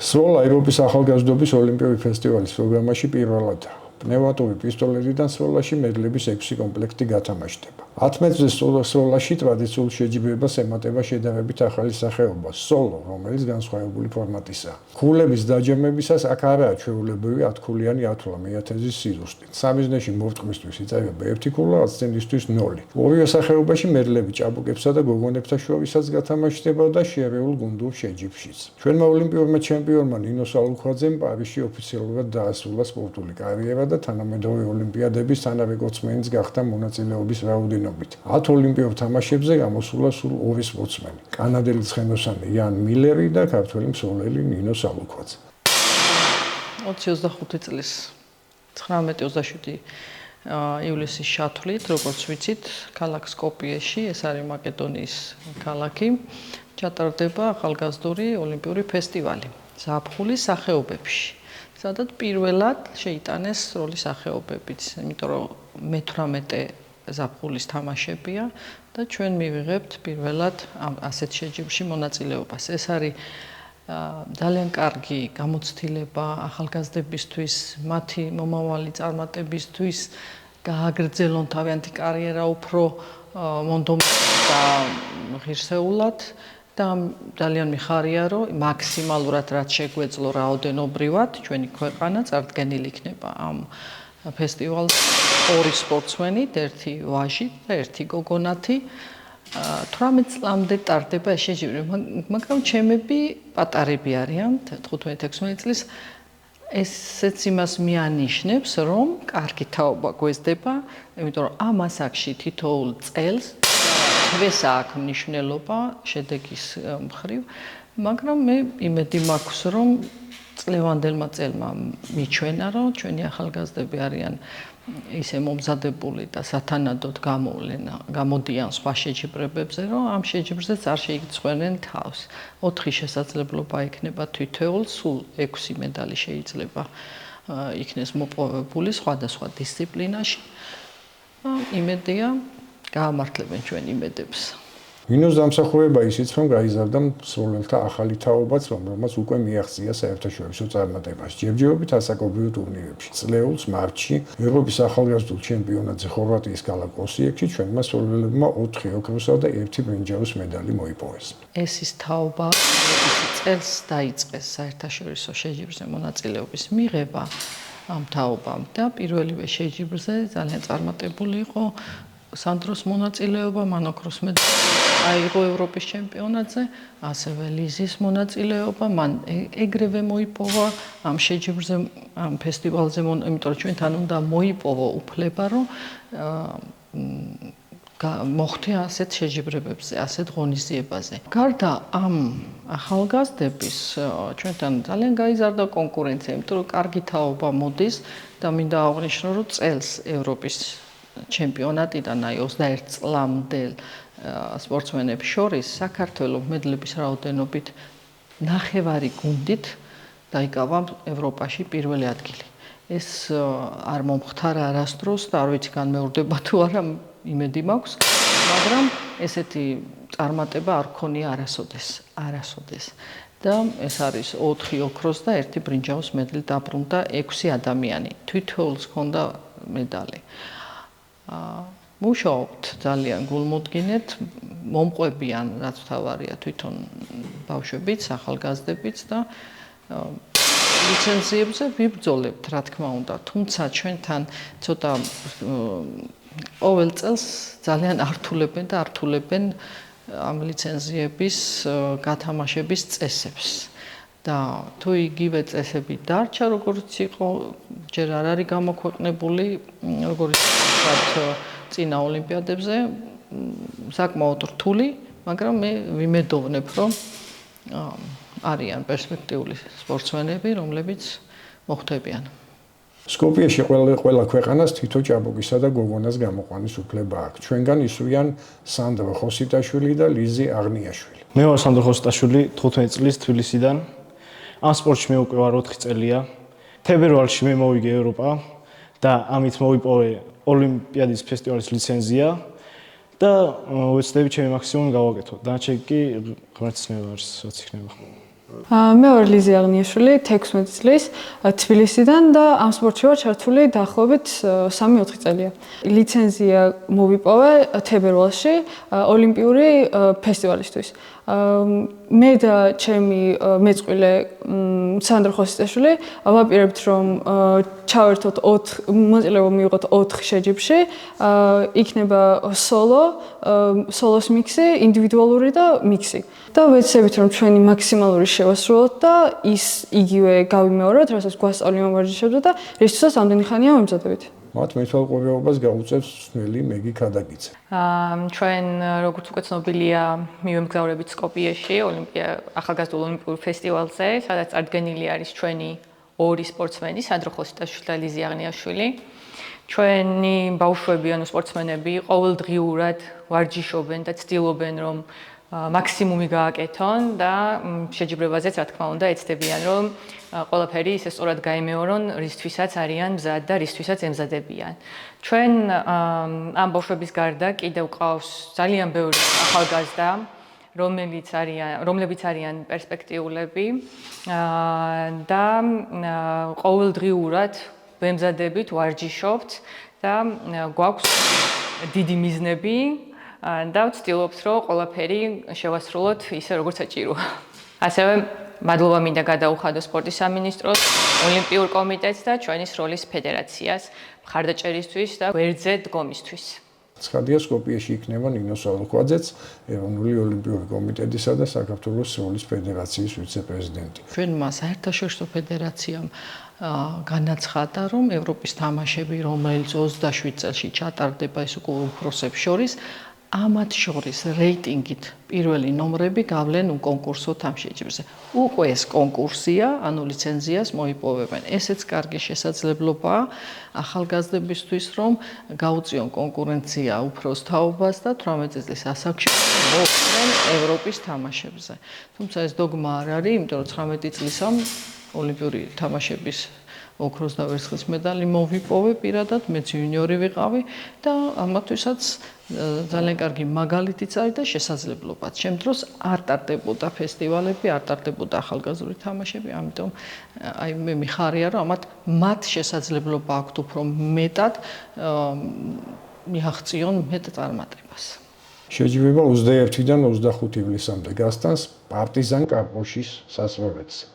სროლა ევროპის ახალგაზრდობის ოლიმპიური ფესტივალის პროგრამაში პირველად პნევმატური პისტოლეტიდან სროლაში მედლების 6 კომპლექტი გათამაშდება. 11-ზე სროლაში ტრადიციულ შეჯიბრებას ემატება შედარებით ახალი სახეობა სოლო, რომელიც განსხვავებული ფორმატისაა. ქულების დაჯამებისას აქ არაა ჩვეულებრივი 10-ქულიანი ათვლა მეათეზის სიზუსტით. სამიზნეში მოვტყმისთვის იწერება 1 ქულა, 10 წინისთვის 0. ორივე სახეობაში მედლები ჭაბუკებსა და გოგონებთან შორისაც გათამაშდება და შერეულ გუნდურ შეჯიბრშიც. ჩვენმა ოლიმპიურმა ჩემპიონმა ნინო სალუქვაძემ პარიზში ოფიციალურად დაასრულა სპორტული კარიერა და თანამედროვე ოლიმპიადების თანარეკორდსმენიც გახდა მონაწილეობის რაოდენობით. 10 ოლიმპიურ თამაშებზე გამოსულა სულ 2 სპორტსმენი. კანადელი ცხენოსანი იან მილერი და ქართველი მსროლელი ნინო სალუქვაძე. 25 წლის 19-27 ივლისის შათვლით, როგორც ვიცით, ქალაქ სკოპიეში, ეს არის მაკედონიის ქალაქი, ჩატარდება ახალგაზრდული ოლიმპიური ფესტივალი ზაფხულის სახეობებში. სადაც პირველად შეიტანეს სროლის სახეობებიც, იმიტომ რომ მე-18 ზაფხულის თამაშებია და ჩვენ მივიღებთ პირველად ასეთ შეჯიბრში მონაწილეობას. ეს არის ძალიან კარგი გამოცდილება ახალგაზრდებისთვის, მათი მომავალი წარმატებისთვის, გააგრძელონ თავიანთი კარიერა უფრო მონდომებით და ღირსეულად. და ძალიან მიხარია, რომ მაქსიმალურად რაც შეგვეძლო რაოდენობრივად ჩვენი ქვეყანა წარდგენილი იქნება ამ ფესტივალს 2 სპორტსმენით, 1 ვაჟი და 1 გოგონათი. 18 წლამდე ტარდება ეს შეჯიბრი, მაგრამ ჩემები პატარები არიან, 15-16 წლის. ესეც იმას მიანიშნებს, რომ კარგი თაობა გვესდება, იმიტომ რომ ამ ასაკში თითოეულ წელს ვესა აქვს მნიშვნელობა შედეგის მხრივ, მაგრამ მე იმედი მაქვს, რომ წლევანდელმა წელმა მიჩვენა, რომ ჩვენი ახალგაზრდები არიან ისე მომზადებული და სათანადოდ გამოდიან სხვა შეჯიბრებებზე, რომ ამ შეჯიბრზეც არ შეიცვენენ თავს. 4 შესაძლებლობა იქნება თითოეულ, სულ 6 მედალი შეიძლება იქნეს მოპოვებული სხვადასხვა დისციპლინაში. იმედია გაამართლებენ ჩვენ იმედებს. ნინოს დამსახურება ისიც, რომ გაიზარდა მსროლელთა ახალი თაობაც, რომელმაც უკვე მიაღწია საერთაშორისო წარმატებას. ჯერჯერობით ასაკობრივ ტურნირებში. წლეულს მარტში ევროპის ახალგაზრდულ ჩემპიონატზე ხორვატიის ქალაქ ოსიეკში ჩვენმა მსროლელებმა 4 ოქროსა და 1 ბრინჯაოს მედალი მოიპოვეს. ეს ის თაობა, წელს დაიწყეს საერთაშორისო შეჯიბრზე მონაწილეობის მიღება ამ თაობამ და პირველივე შეჯიბრზე ძალიან წარმატებული იყო სანდროს მონაწილეობა, მან ოქროს მედალი აიღო ევროპის ჩემპიონატზე, ასევე ლიზის მონაწილეობა, მან ეგრევე მოიპოვა ამ შეჯიბრზე, ამ ფესტივალზე, იმიტომ რომ ჩვენთან უნდა მოიპოვო უფლება, რომ მოხდე ასეთ შეჯიბრებებზე, ასეთ ღონისძიებაზე. გარდა ამ ახალგაზრდების ჩვენთან ძალიან გაიზარდა კონკურენცია, იმიტომ რომ კარგი თაობა მოდის და მინდა აღვნიშნო, რომ წელს ევროპის ჩემპიონატიდან აი 21 წლამდელ სპორტსმენებს შორის საქართველოს მედლების რაოდენობით 9 გუნდით დაიკავა ევროპაში პირველი ადგილი. ეს არ მომხდარა არასდროს და არ ვიცი განმეორდება თუ არა, იმედი მაქვს, მაგრამ ესეთი წარმატება არ ქონია არასოდეს. და ეს არის 4 ოქროს და 1 ბრინჯაოს მედლი დაბრუნდა 6 ადამიანი. თითოეულს ჰქონდა მედალი. მუშაობთ ძალიან გულმოდგინედ, მომყვებიან, რაც თავარია თვითონ ბავშვებიც, ახალგაზრდებიც და ლიცენზიებზე ვიბრძოლებთ, რა თქმა უნდა, თუმცა ჩვენთან ცოტა ყოველ წელს ძალიან ართულებენ ამ ლიცენზიების გათამაშების წესებს. და თუ იგივე წესები დარჩა, როგორც იყო, ჯერ არ არის გამოქვეყნებული, როგორც წინა ოლიმპიადებზე, საკმაოდ რთული, მაგრამ მე ვიმედოვნებ, რომ არიან პერსპექტიული სპორტსმენები, რომლებიც მოხვდებიან. სკოპიეში ყველა ქვეყანას თითო ჭაბუკისა და გოგონას გამოყვანის უფლება აქვს. ჩვენგან ისვრიან სანდრო ხოსიტაშვილი და ლიზი აღნიაშვილი. მე ვარ სანდრო ხოსიტაშვილი, 15 წლის თბილისიდან. ამ სპორტში მე უკვე ვარ 4 წელია. თებერვალში მე მოვიგე ევროპა და ამით მოვიპოვე ოლიმპიადის ფესტივალის ლიცენზია და ვეცდები ჩემი მაქსიმუმი გავაკეთო. დანარჩენი კი ღმერთის ნებარს რაც იქნება. მე ვარ ლიზი აღნიშნული 16 წლის თბილისიდან და ამ სპორტში ვარ ჩართული დაახლოებით 3-4 წელია. ლიცენზია მოვიპოვე თებერვალში ოლიმპიური ფესტივალისთვის. მე და ჩემი მეწყვილე სანდრო ხოსტაშვილი ვაპირებთ რომ ჩავერთოთ 4 მონაწილეობა მივიღოთ 4 შეჯიბრში. იქნება სოლოს მიქსი, ინდივიდუალური და მიქსი. და ვეცდებით რომ ჩვენი მაქსიმალური შევასრულოთ და ის იგივე გავიმეოროთ, რასაც გვასწავლი მომარჯიშებდა და რისთვისაც ამდენი ხანია ვემზადებით. მათ მეთვალყურეობას გაუწევს ცნელი მეგი ქადაგიძე. ჩვენ როგორც უკვე ცნობილია, მივემგზავრებით სკოპიეში, ახალგაზრდულ ოლიმპიურ ფესტივალზე, სადაც წარდგენილი არის ჩვენი 2 სპორტსმენი, სანდრო ხოსტაშვილი და ლიზი აღნიაშვილი. ჩვენი ბავშვები, ანუ სპორტსმენები, ყოველდღიურად ვარჯიშობენ და ცდილობენ, რომ მაქსიმუმი გააკეთონ და შეჯიბრებაზეც, რა თქმა უნდა, ეცდებიან, რომ ყველაფერი ისე სწორად გაიმეორონ, რისთვისაც არიან მზად და რისთვისაც ემზადებიან. ჩვენ ამ ბავშვების გარდა კიდევ ყავს ძალიან ბევრი ახალგაზრდა, რომლებიც არიან პერსპექტიულები და ყოველდღიურად ვემზადებით, ვარჯიშობთ და გვაქვს დიდი მიზნები და ვცდილობთ, რომ ყველაფერი შევასრულოთ ისე, როგორც საჭიროა. ასევე მადლობა მინდა გადაუხადო სპორტის სამინისტროს, ოლიმპიურ კომიტეტს და ჩვენი სროლის ფედერაციას მხარდაჭერისთვის და გვერდზე დგომისთვის. ცხადია, სკოპიეში იქნება ნინო სოლოქვაძეც, ეროვნული ოლიმპიური კომიტეტისა და საქართველოს სროლის ფედერაციის ვიცე-პრეზიდენტი. ჩვენმა საერთაშორისო ფედერაციამ განაცხადა, რომ ევროპის თამაშები, რომელიც 27 წელში ჩატარდება, ის უკვე უფროსებს შორის ამათ შორის რეიტინგით პირველი ნომრები გავლენ უკონკურსო თამაშებზე. უკვე ეს კონკურსია, ანუ ლიცენზიას მოიპოვებენ. ესეც კარგი შესაძლებლობაა ახალგაზრდებისთვის, რომ გაუწიონ კონკურენცია უფროს თაობას და 18 წლის ასაკში მოხვდნენ ევროპის თამაშებზე. თუმცა ეს დოგმა არ არის, იმიტომ რომ 19 წლისამ ოლიმპიური თამაშების ოქროს და ვერცხლის მედალი მოვიპოვე პირადად, მეც იუნიორი ვიყავი და ამათვისაც ძალიან კარგი მაგალითიც არის და შესაძლებლობაც. ჩემ დროს არ ტარდებოდა ფესტივალები, არ ტარდებოდა ახალგაზრდული თამაშები, ამიტომ მე მიხარია, რომ მათ შესაძლებლობა აქვთ უფრო მეტად მიაღწიონ მეტ წარმატებას. შეჯიბრება 21-დან 25 ივლისამდე გასტანს პარტიზან კარპოშის სასწავლებელზე.